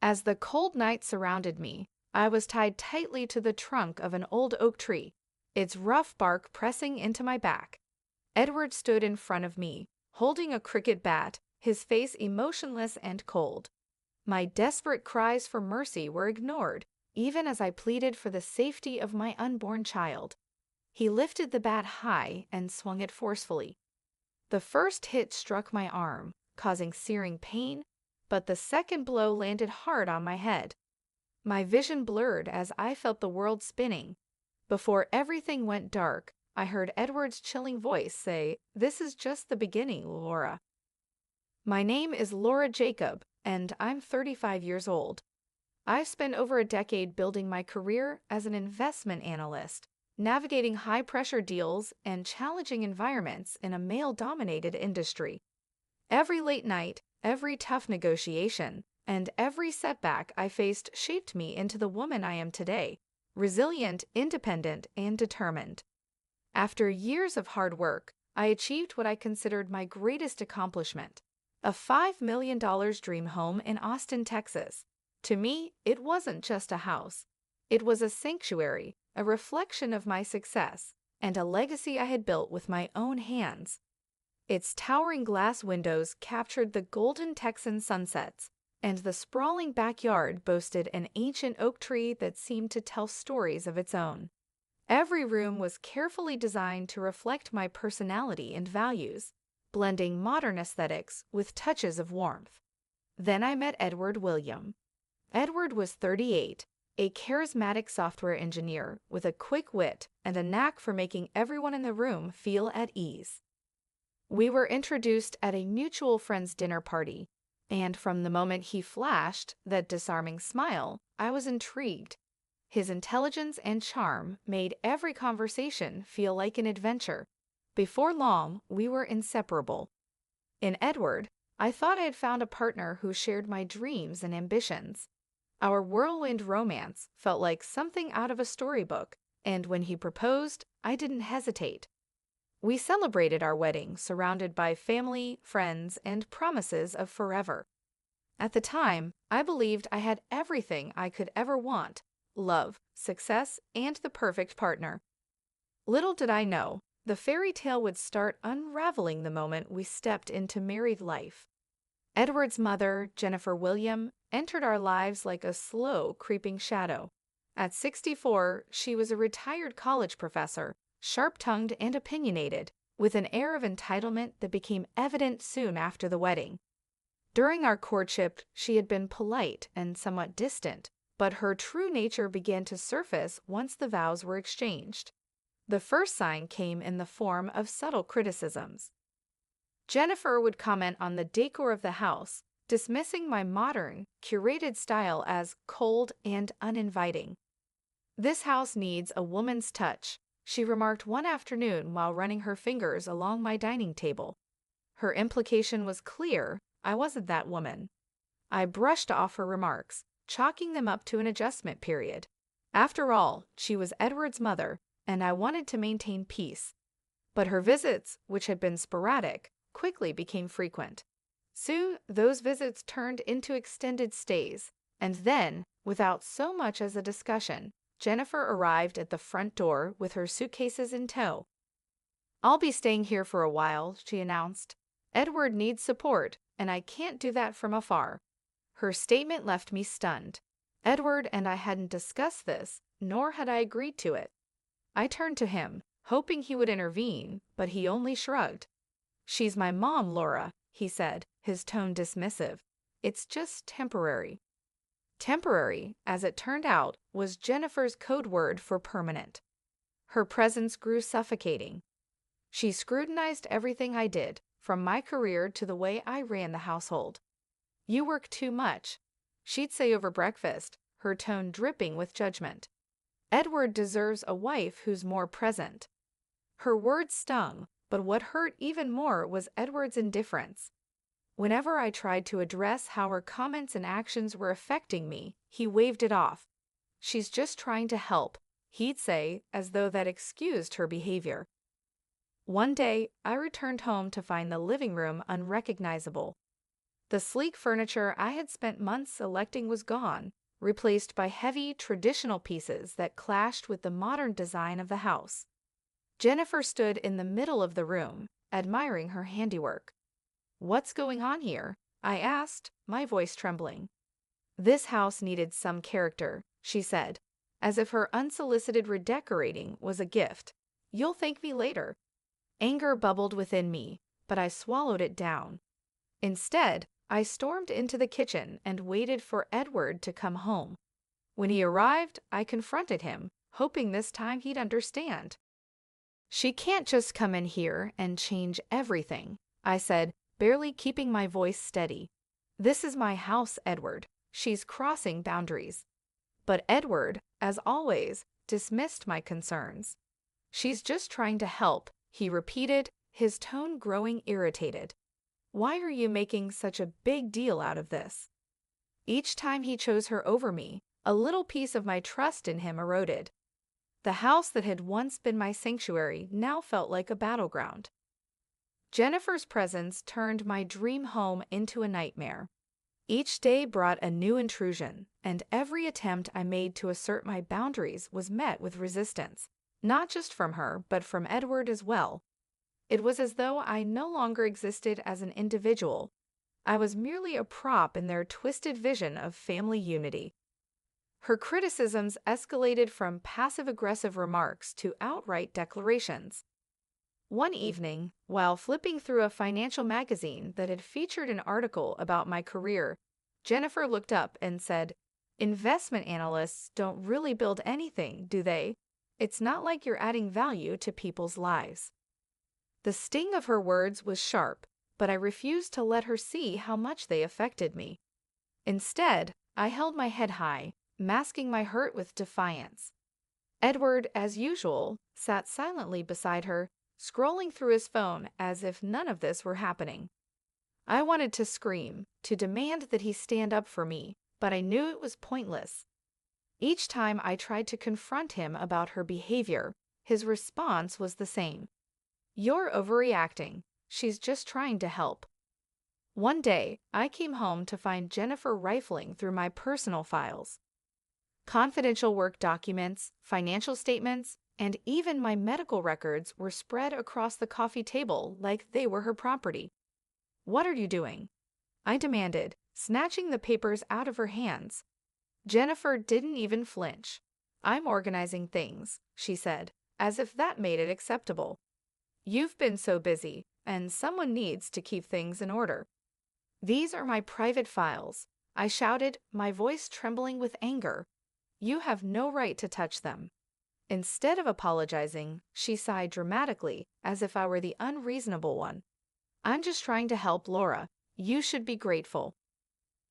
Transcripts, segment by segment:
As the cold night surrounded me, I was tied tightly to the trunk of an old oak tree, its rough bark pressing into my back. Edward stood in front of me, holding a cricket bat, his face emotionless and cold. My desperate cries for mercy were ignored, even as I pleaded for the safety of my unborn child. He lifted the bat high and swung it forcefully. The first hit struck my arm, causing searing pain, but the second blow landed hard on my head. My vision blurred as I felt the world spinning. Before everything went dark, I heard Edward's chilling voice say, "This is just the beginning, Laura." My name is Laura Jacob, and I'm 35 years old. I've spent over a decade building my career as an investment analyst, navigating high-pressure deals and challenging environments in a male-dominated industry. Every late night, every tough negotiation, and every setback I faced shaped me into the woman I am today, resilient, independent, and determined. After years of hard work, I achieved what I considered my greatest accomplishment, a $5 million dream home in Austin, Texas. To me, it wasn't just a house. It was a sanctuary, a reflection of my success, and a legacy I had built with my own hands. Its towering glass windows captured the golden Texan sunsets, and the sprawling backyard boasted an ancient oak tree that seemed to tell stories of its own. Every room was carefully designed to reflect my personality and values, blending modern aesthetics with touches of warmth. Then I met Edward William. Edward was 38, a charismatic software engineer with a quick wit and a knack for making everyone in the room feel at ease. We were introduced at a mutual friend's dinner party, and from the moment he flashed that disarming smile, I was intrigued. His intelligence and charm made every conversation feel like an adventure. Before long, we were inseparable. In Edward, I thought I had found a partner who shared my dreams and ambitions. Our whirlwind romance felt like something out of a storybook, and when he proposed, I didn't hesitate. We celebrated our wedding surrounded by family, friends, and promises of forever. At the time, I believed I had everything I could ever want: love, success, and the perfect partner. Little did I know, the fairy tale would start unraveling the moment we stepped into married life. Edward's mother, Jennifer William, entered our lives like a slow, creeping shadow. At 64, she was a retired college professor, sharp-tongued and opinionated, with an air of entitlement that became evident soon after the wedding. During our courtship, she had been polite and somewhat distant, but her true nature began to surface once the vows were exchanged. The first sign came in the form of subtle criticisms. Jennifer would comment on the decor of the house, dismissing my modern, curated style as cold and uninviting. "This house needs a woman's touch," she remarked one afternoon while running her fingers along my dining table. Her implication was clear: I wasn't that woman. I brushed off her remarks, chalking them up to an adjustment period. After all, she was Edward's mother, and I wanted to maintain peace. But her visits, which had been sporadic, quickly became frequent. Soon, those visits turned into extended stays, and then, without so much as a discussion, Jennifer arrived at the front door with her suitcases in tow. "I'll be staying here for a while," she announced. "Edward needs support, and I can't do that from afar." Her statement left me stunned. Edward and I hadn't discussed this, nor had I agreed to it. I turned to him, hoping he would intervene, but he only shrugged. "She's my mom, Laura," he said, his tone dismissive. "It's just temporary." Temporary, as it turned out, was Jennifer's code word for permanent. Her presence grew suffocating. She scrutinized everything I did, from my career to the way I ran the household. "You work too much," she'd say over breakfast, her tone dripping with judgment. "Edward deserves a wife who's more present." Her words stung, but what hurt even more was Edward's indifference. Whenever I tried to address how her comments and actions were affecting me, he waved it off. "She's just trying to help," he'd say, as though that excused her behavior. One day, I returned home to find the living room unrecognizable. The sleek furniture I had spent months selecting was gone, replaced by heavy, traditional pieces that clashed with the modern design of the house. Jennifer stood in the middle of the room, admiring her handiwork. "What's going on here?" I asked, my voice trembling. "This house needed some character," she said, as if her unsolicited redecorating was a gift. "You'll thank me later." Anger bubbled within me, but I swallowed it down. Instead, I stormed into the kitchen and waited for Edward to come home. When he arrived, I confronted him, hoping this time he'd understand. "She can't just come in here and change everything," I said, barely keeping my voice steady. "This is my house, Edward. She's crossing boundaries." But Edward, as always, dismissed my concerns. "She's just trying to help," he repeated, his tone growing irritated. "Why are you making such a big deal out of this?" Each time he chose her over me, a little piece of my trust in him eroded. The house that had once been my sanctuary now felt like a battleground. Jennifer's presence turned my dream home into a nightmare. Each day brought a new intrusion, and every attempt I made to assert my boundaries was met with resistance, not just from her, but from Edward as well. It was as though I no longer existed as an individual. I was merely a prop in their twisted vision of family unity. Her criticisms escalated from passive-aggressive remarks to outright declarations. One evening, while flipping through a financial magazine that had featured an article about my career, Jennifer looked up and said, "Investment analysts don't really build anything, do they? It's not like you're adding value to people's lives." The sting of her words was sharp, but I refused to let her see how much they affected me. Instead, I held my head high, masking my hurt with defiance. Edward, as usual, sat silently beside her, scrolling through his phone as if none of this were happening. I wanted to scream, to demand that he stand up for me, but I knew it was pointless. Each time I tried to confront him about her behavior, his response was the same. "You're overreacting. She's just trying to help." One day, I came home to find Jennifer rifling through my personal files. Confidential work documents, financial statements, and even my medical records were spread across the coffee table like they were her property. "What are you doing?" I demanded, snatching the papers out of her hands. Jennifer didn't even flinch. "I'm organizing things," she said, as if that made it acceptable. "You've been so busy, and someone needs to keep things in order." "These are my private files," I shouted, my voice trembling with anger. "You have no right to touch them." Instead of apologizing, she sighed dramatically, as if I were the unreasonable one. "I'm just trying to help Laura. You should be grateful."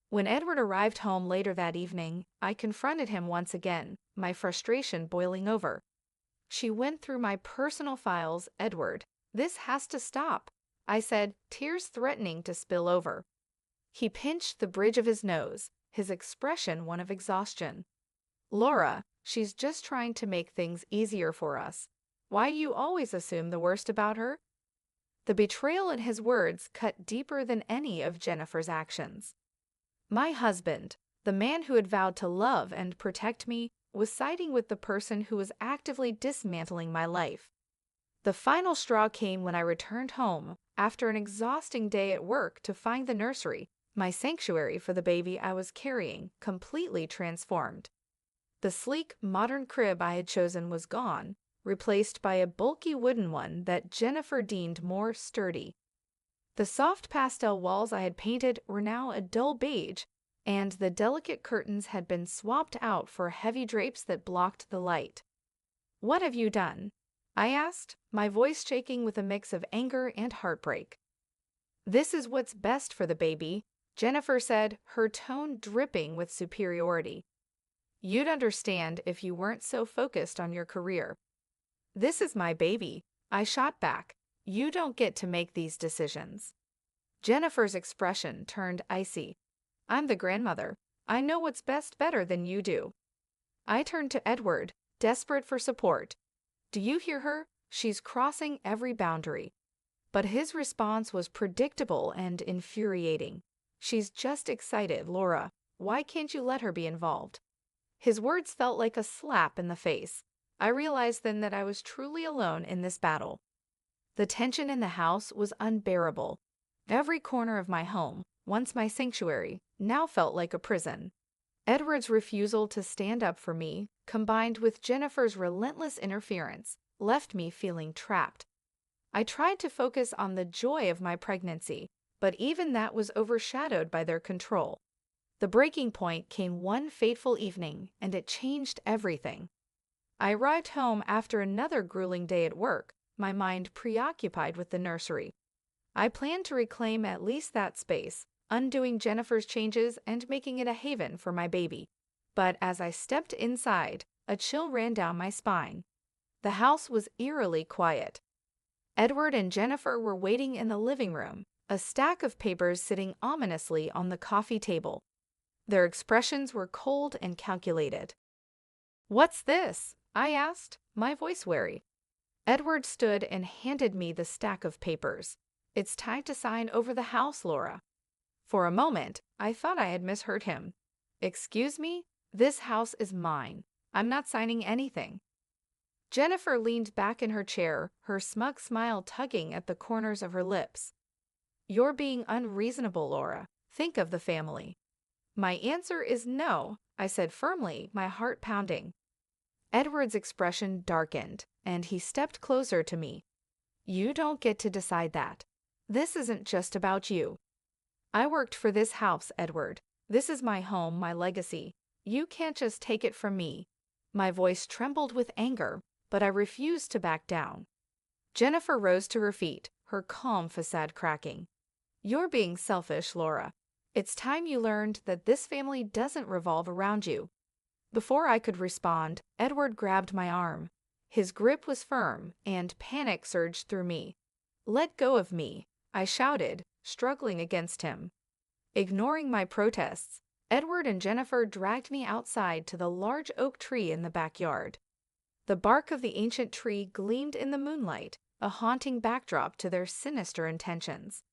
When Edward arrived home later that evening, I confronted him once again, my frustration boiling over. "She went through my personal files, Edward. This has to stop," I said, tears threatening to spill over. He pinched the bridge of his nose, his expression one of exhaustion. "Laura, she's just trying to make things easier for us. Why do you always assume the worst about her?" The betrayal in his words cut deeper than any of Jennifer's actions. My husband, the man who had vowed to love and protect me, was siding with the person who was actively dismantling my life. The final straw came when I returned home after an exhausting day at work to find the nursery, my sanctuary for the baby I was carrying, completely transformed. The sleek, modern crib I had chosen was gone, replaced by a bulky wooden one that Jennifer deemed more sturdy. The soft pastel walls I had painted were now a dull beige, and the delicate curtains had been swapped out for heavy drapes that blocked the light. "What have you done?" I asked, my voice shaking with a mix of anger and heartbreak. "This is what's best for the baby," Jennifer said, her tone dripping with superiority. "You'd understand if you weren't so focused on your career." "This is my baby," I shot back. "You don't get to make these decisions." Jennifer's expression turned icy. "I'm the grandmother. I know what's best better than you do." I turned to Edward, desperate for support. "Do you hear her? She's crossing every boundary." But his response was predictable and infuriating. She's just excited, Laura. Why can't you let her be involved? His words felt like a slap in the face. I realized then that I was truly alone in this battle. The tension in the house was unbearable. Every corner of my home, once my sanctuary, now felt like a prison. Edward's refusal to stand up for me, combined with Jennifer's relentless interference, left me feeling trapped. I tried to focus on the joy of my pregnancy, but even that was overshadowed by their control. The breaking point came one fateful evening, and it changed everything. I arrived home after another grueling day at work, my mind preoccupied with the nursery. I planned to reclaim at least that space, undoing Jennifer's changes and making it a haven for my baby. But as I stepped inside, a chill ran down my spine. The house was eerily quiet. Edward and Jennifer were waiting in the living room, a stack of papers sitting ominously on the coffee table. Their expressions were cold and calculated. "What's this?" I asked, my voice wary. Edward stood and handed me the stack of papers. "It's time to sign over the house, Laura." For a moment, I thought I had misheard him. "Excuse me? This house is mine. I'm not signing anything." Jennifer leaned back in her chair, her smug smile tugging at the corners of her lips. "You're being unreasonable, Laura. Think of the family." "My answer is no," I said firmly, my heart pounding. Edward's expression darkened, and he stepped closer to me. "You don't get to decide that. This isn't just about you. I worked for this house, Edward. This is my home, my legacy. You can't just take it from me." My voice trembled with anger, but I refused to back down. Jennifer rose to her feet, her calm facade cracking. "You're being selfish, Laura. It's time you learned that this family doesn't revolve around you." Before I could respond, Edward grabbed my arm. His grip was firm, and panic surged through me. "Let go of me," I shouted, struggling against him. Ignoring my protests, Edward and Jennifer dragged me outside to the large oak tree in the backyard. The bark of the ancient tree gleamed in the moonlight, a haunting backdrop to their sinister intentions.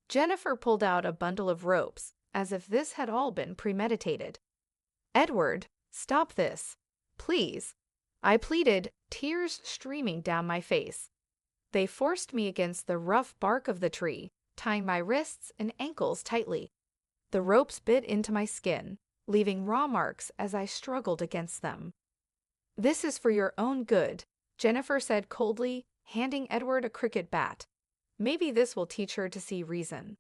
Jennifer pulled out a bundle of ropes, as if this had all been premeditated. "Edward, stop this. Please," I pleaded, tears streaming down my face. They forced me against the rough bark of the tree, tying my wrists and ankles tightly. The ropes bit into my skin, leaving raw marks as I struggled against them. "This is for your own good," Jennifer said coldly, handing Edward a cricket bat. "Maybe this will teach her to see reason."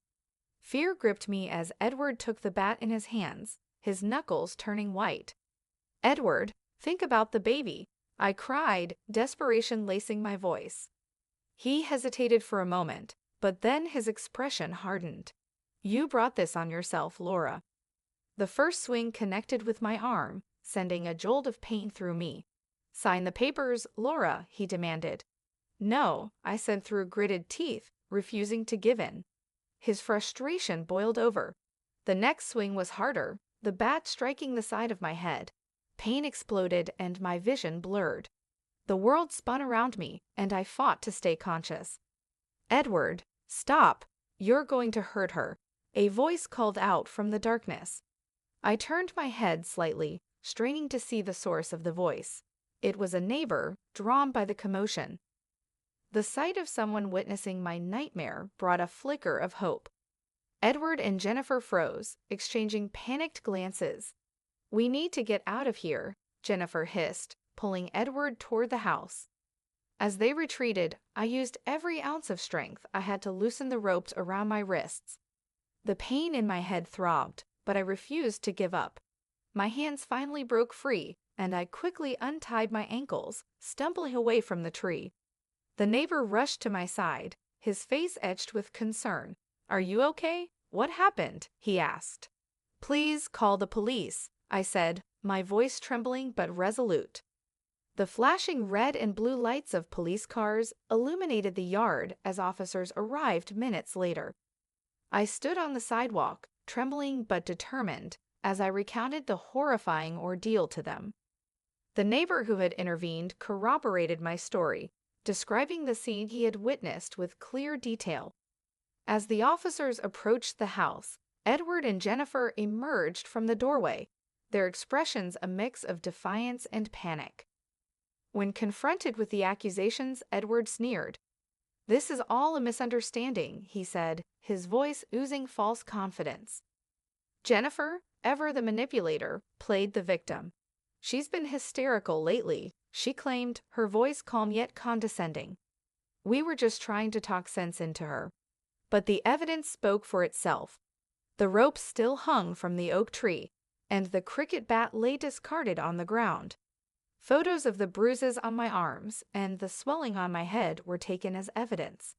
Fear gripped me as Edward took the bat in his hands, his knuckles turning white. "Edward, think about the baby," I cried, desperation lacing my voice. He hesitated for a moment, but then his expression hardened. "You brought this on yourself, Laura." The first swing connected with my arm, sending a jolt of pain through me. "Sign the papers, Laura," he demanded. "No," I said through gritted teeth, refusing to give in. His frustration boiled over. The next swing was harder, the bat striking the side of my head. Pain exploded and my vision blurred. The world spun around me, and I fought to stay conscious. "Edward, stop! You're going to hurt her," a voice called out from the darkness. I turned my head slightly, straining to see the source of the voice. It was a neighbor, drawn by the commotion. The sight of someone witnessing my nightmare brought a flicker of hope. Edward and Jennifer froze, exchanging panicked glances. "We need to get out of here," Jennifer hissed, pulling Edward toward the house. As they retreated, I used every ounce of strength I had to loosen the ropes around my wrists. The pain in my head throbbed, but I refused to give up. My hands finally broke free, and I quickly untied my ankles, stumbling away from the tree. The neighbor rushed to my side, his face etched with concern. "Are you okay? What happened?" he asked. "Please call the police," I said, my voice trembling but resolute. The flashing red and blue lights of police cars illuminated the yard as officers arrived minutes later. I stood on the sidewalk, trembling but determined, as I recounted the horrifying ordeal to them. The neighbor who had intervened corroborated my story, describing the scene he had witnessed with clear detail. As the officers approached the house, Edward and Jennifer emerged from the doorway, their expressions a mix of defiance and panic. When confronted with the accusations, Edward sneered. "This is all a misunderstanding," he said, his voice oozing false confidence. Jennifer, ever the manipulator, played the victim. "She's been hysterical lately," she claimed, her voice calm yet condescending. "We were just trying to talk sense into her." But the evidence spoke for itself. The rope still hung from the oak tree, and the cricket bat lay discarded on the ground. Photos of the bruises on my arms and the swelling on my head were taken as evidence.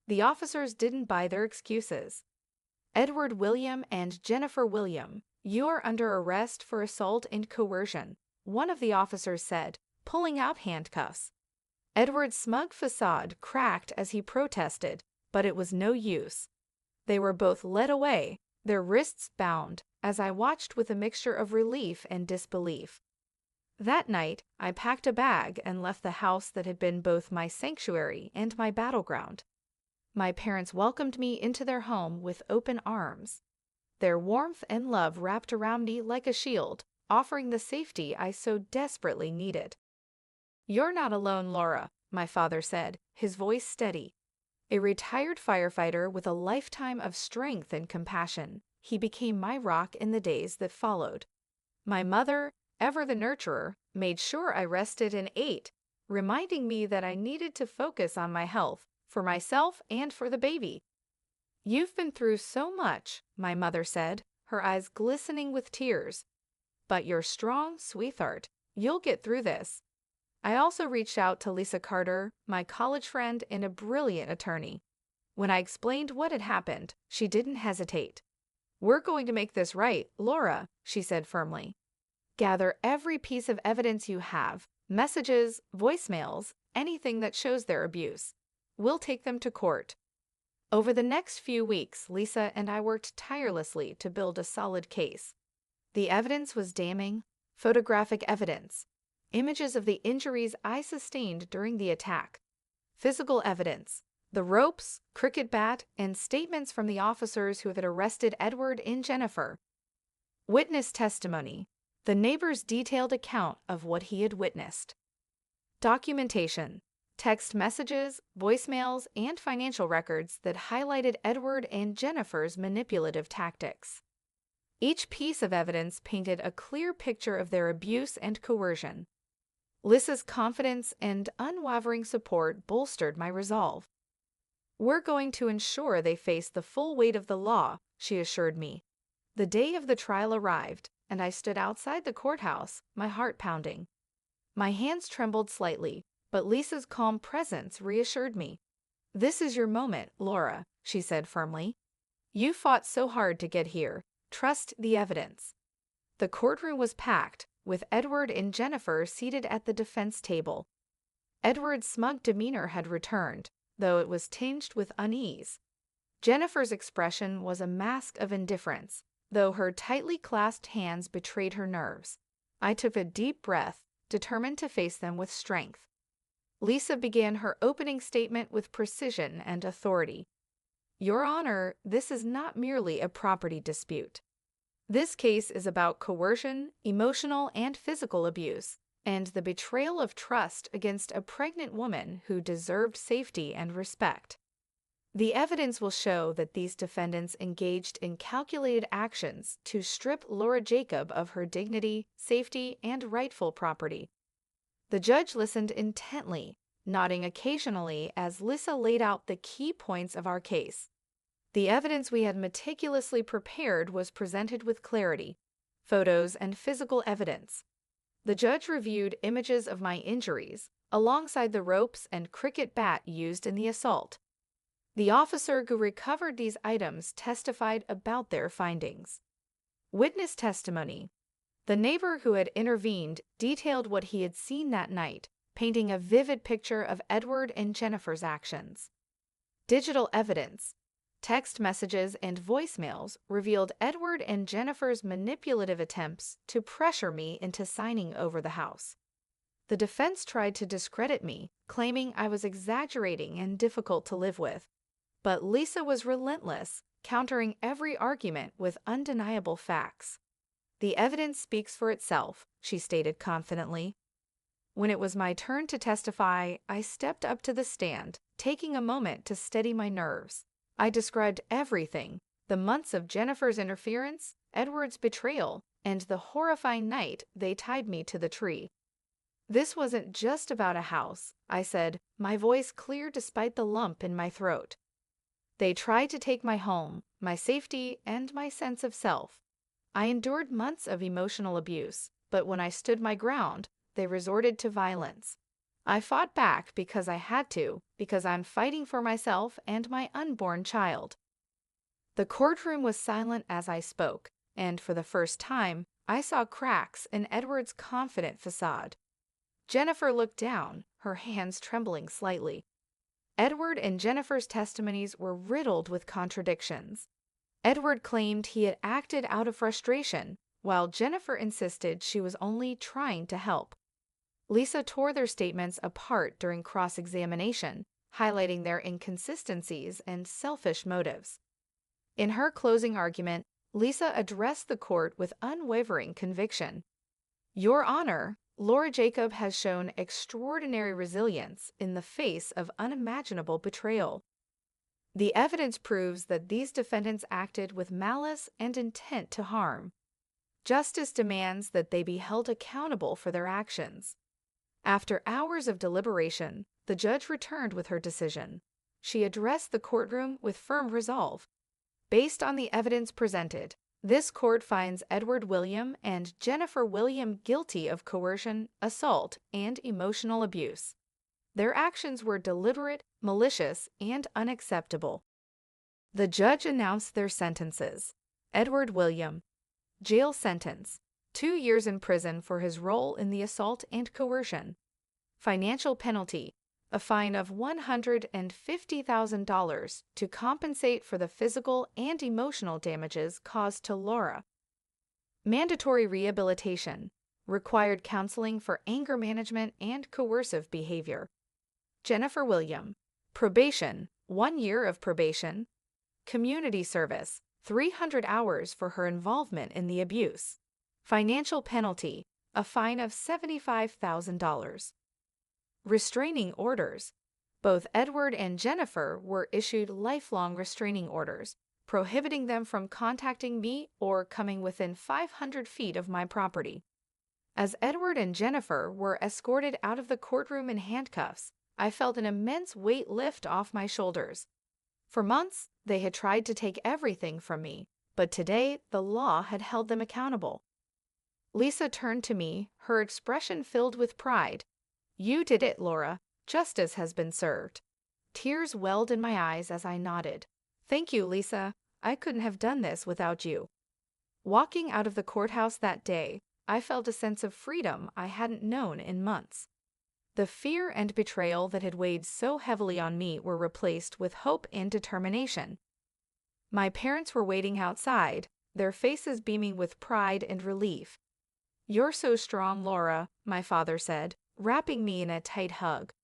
The officers didn't buy their excuses. "Edward William and Jennifer William, you are under arrest for assault and coercion," one of the officers said, pulling out handcuffs. Edward's smug facade cracked as he protested, but it was no use. They were both led away, their wrists bound, as I watched with a mixture of relief and disbelief. That night, I packed a bag and left the house that had been both my sanctuary and my battleground. My parents welcomed me into their home with open arms. Their warmth and love wrapped around me like a shield, offering the safety I so desperately needed. "You're not alone, Laura," my father said, his voice steady. A retired firefighter with a lifetime of strength and compassion, he became my rock in the days that followed. My mother, ever the nurturer, made sure I rested and ate, reminding me that I needed to focus on my health, for myself and for the baby. "You've been through so much," my mother said, her eyes glistening with tears. "But you're strong, sweetheart. You'll get through this." I also reached out to Lisa Carter, my college friend and a brilliant attorney. When I explained what had happened, she didn't hesitate. "We're going to make this right, Laura," she said firmly. "Gather every piece of evidence you have, messages, voicemails, anything that shows their abuse. We'll take them to court." Over the next few weeks, Lisa and I worked tirelessly to build a solid case. The evidence was damning: photographic evidence, images of the injuries I sustained during the attack, physical evidence, the ropes, cricket bat, and statements from the officers who had arrested Edward and Jennifer. Witness testimony, the neighbor's detailed account of what he had witnessed. Documentation, text messages, voicemails, and financial records that highlighted Edward and Jennifer's manipulative tactics. Each piece of evidence painted a clear picture of their abuse and coercion. Lisa's confidence and unwavering support bolstered my resolve. "We're going to ensure they face the full weight of the law," she assured me. The day of the trial arrived, and I stood outside the courthouse, my heart pounding. My hands trembled slightly, but Lisa's calm presence reassured me. "This is your moment, Laura," she said firmly. "You fought so hard to get here. Trust the evidence." The courtroom was packed, with Edward and Jennifer seated at the defense table. Edward's smug demeanor had returned, though it was tinged with unease. Jennifer's expression was a mask of indifference, though her tightly clasped hands betrayed her nerves. I took a deep breath, determined to face them with strength. Lisa began her opening statement with precision and authority. "Your Honor, this is not merely a property dispute. This case is about coercion, emotional and physical abuse, and the betrayal of trust against a pregnant woman who deserved safety and respect. The evidence will show that these defendants engaged in calculated actions to strip Laura Jacob of her dignity, safety, and rightful property." The judge listened intently, nodding occasionally as Lisa laid out the key points of our case. The evidence we had meticulously prepared was presented with clarity: photos and physical evidence. The judge reviewed images of my injuries, alongside the ropes and cricket bat used in the assault. The officer who recovered these items testified about their findings. Witness testimony. The neighbor who had intervened detailed what he had seen that night, painting a vivid picture of Edward and Jennifer's actions. Digital evidence. Text messages and voicemails revealed Edward and Jennifer's manipulative attempts to pressure me into signing over the house. The defense tried to discredit me, claiming I was exaggerating and difficult to live with. But Lisa was relentless, countering every argument with undeniable facts. "The evidence speaks for itself," she stated confidently. When it was my turn to testify, I stepped up to the stand, taking a moment to steady my nerves. I described everything: the months of Jennifer's interference, Edward's betrayal, and the horrifying night they tied me to the tree. "This wasn't just about a house," I said, my voice clear despite the lump in my throat. "They tried to take my home, my safety, and my sense of self. I endured months of emotional abuse, but when I stood my ground, they resorted to violence. I fought back because I had to, because I'm fighting for myself and my unborn child." The courtroom was silent as I spoke, and for the first time, I saw cracks in Edward's confident facade. Jennifer looked down, her hands trembling slightly. Edward and Jennifer's testimonies were riddled with contradictions. Edward claimed he had acted out of frustration, while Jennifer insisted she was only trying to help. Lisa tore their statements apart during cross-examination, highlighting their inconsistencies and selfish motives. In her closing argument, Lisa addressed the court with unwavering conviction. "Your Honor, Laura Jacob has shown extraordinary resilience in the face of unimaginable betrayal. The evidence proves that these defendants acted with malice and intent to harm. Justice demands that they be held accountable for their actions." After hours of deliberation, the judge returned with her decision. She addressed the courtroom with firm resolve. "Based on the evidence presented, this court finds Edward William and Jennifer William guilty of coercion, assault, and emotional abuse. Their actions were deliberate, malicious, and unacceptable." The judge announced their sentences. Edward William, jail sentence, 2 years in prison for his role in the assault and coercion. Financial penalty, a fine of $150,000 to compensate for the physical and emotional damages caused to Laura. Mandatory rehabilitation, required counseling for anger management and coercive behavior. Jennifer William, probation, 1 year of probation. Community service, 300 hours for her involvement in the abuse. Financial penalty, a fine of $75,000. Restraining orders. Both Edward and Jennifer were issued lifelong restraining orders, prohibiting them from contacting me or coming within 500 feet of my property. As Edward and Jennifer were escorted out of the courtroom in handcuffs, I felt an immense weight lift off my shoulders. For months, they had tried to take everything from me, but today the law had held them accountable. Lisa turned to me, her expression filled with pride. "You did it, Laura. Justice has been served." Tears welled in my eyes as I nodded. "Thank you, Lisa. I couldn't have done this without you." Walking out of the courthouse that day, I felt a sense of freedom I hadn't known in months. The fear and betrayal that had weighed so heavily on me were replaced with hope and determination. My parents were waiting outside, their faces beaming with pride and relief. "You're so strong, Laura," my father said, wrapping me in a tight hug.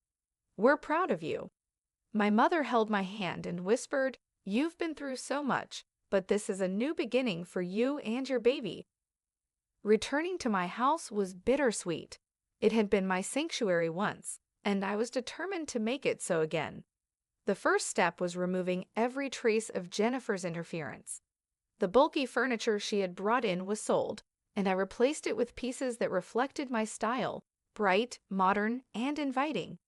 "We're proud of you." My mother held my hand and whispered, "You've been through so much, but this is a new beginning for you and your baby." Returning to my house was bittersweet. It had been my sanctuary once, and I was determined to make it so again. The first step was removing every trace of Jennifer's interference. The bulky furniture she had brought in was sold, and I replaced it with pieces that reflected my style, bright, modern, and inviting.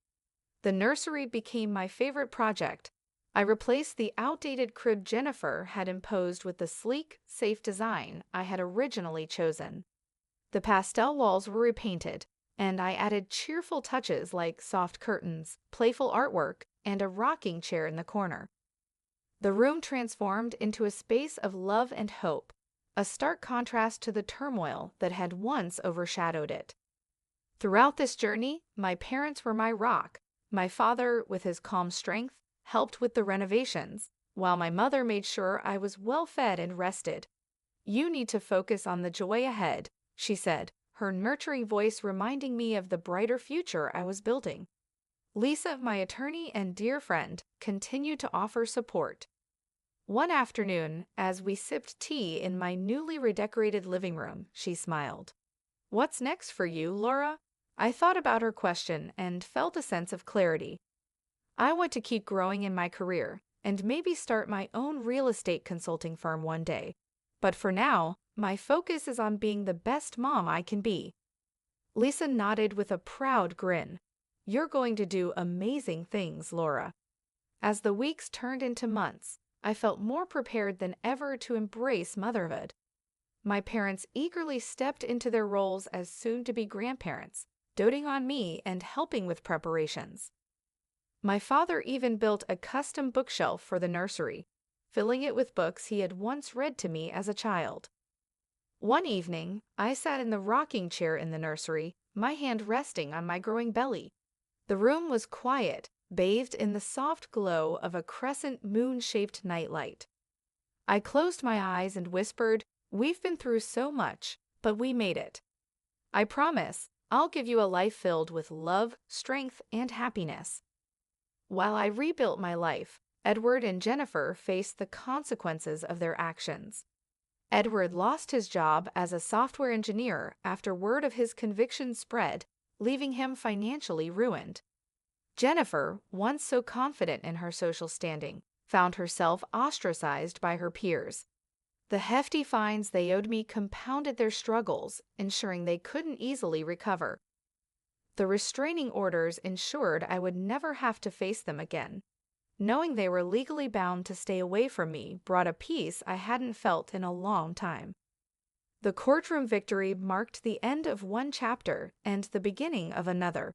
The nursery became my favorite project. I replaced the outdated crib Jennifer had imposed with the sleek, safe design I had originally chosen. The pastel walls were repainted, and I added cheerful touches like soft curtains, playful artwork, and a rocking chair in the corner. The room transformed into a space of love and hope, a stark contrast to the turmoil that had once overshadowed it. Throughout this journey, my parents were my rock. My father, with his calm strength, helped with the renovations, while my mother made sure I was well fed and rested. "You need to focus on the joy ahead," she said, her nurturing voice reminding me of the brighter future I was building. Lisa, my attorney and dear friend, continued to offer support. One afternoon, as we sipped tea in my newly redecorated living room, she smiled. "What's next for you, Laura?" I thought about her question and felt a sense of clarity. I want to keep growing in my career and maybe start my own real estate consulting firm one day. But for now, my focus is on being the best mom I can be. Lisa nodded with a proud grin. "You're going to do amazing things, Laura." As the weeks turned into months, I felt more prepared than ever to embrace motherhood. My parents eagerly stepped into their roles as soon-to-be grandparents, doting on me and helping with preparations. My father even built a custom bookshelf for the nursery, filling it with books he had once read to me as a child. One evening, I sat in the rocking chair in the nursery, my hand resting on my growing belly. The room was quiet, bathed in the soft glow of a crescent moon-shaped nightlight. I closed my eyes and whispered, "We've been through so much, but we made it. I promise, I'll give you a life filled with love, strength, and happiness." While I rebuilt my life, Edward and Jennifer faced the consequences of their actions. Edward lost his job as a software engineer after word of his conviction spread, leaving him financially ruined. Jennifer, once so confident in her social standing, found herself ostracized by her peers. The hefty fines they owed me compounded their struggles, ensuring they couldn't easily recover. The restraining orders ensured I would never have to face them again. Knowing they were legally bound to stay away from me brought a peace I hadn't felt in a long time. The courtroom victory marked the end of one chapter and the beginning of another.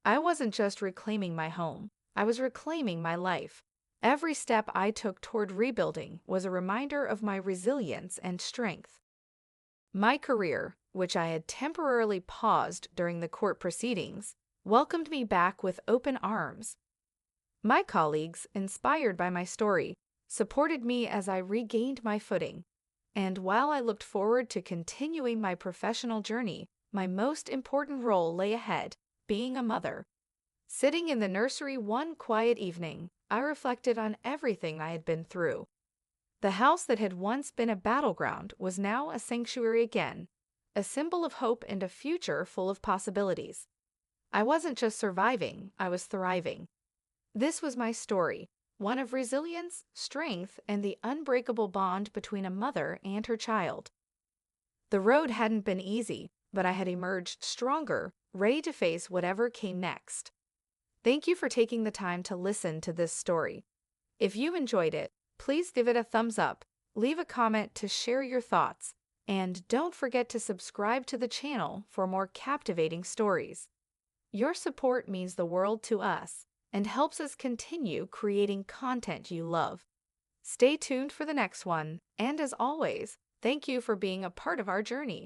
I wasn't just reclaiming my home, I was reclaiming my life. Every step I took toward rebuilding was a reminder of my resilience and strength. My career, which I had temporarily paused during the court proceedings, welcomed me back with open arms. My colleagues, inspired by my story, supported me as I regained my footing. And while I looked forward to continuing my professional journey, my most important role lay ahead, being a mother. Sitting in the nursery one quiet evening, I reflected on everything I had been through. The house that had once been a battleground was now a sanctuary again, a symbol of hope and a future full of possibilities. I wasn't just surviving, I was thriving. This was my story, one of resilience, strength, and the unbreakable bond between a mother and her child. The road hadn't been easy, but I had emerged stronger, ready to face whatever came next. Thank you for taking the time to listen to this story. If you enjoyed it, please give it a thumbs up, leave a comment to share your thoughts, and don't forget to subscribe to the channel for more captivating stories. Your support means the world to us and helps us continue creating content you love. Stay tuned for the next one, and as always, thank you for being a part of our journey.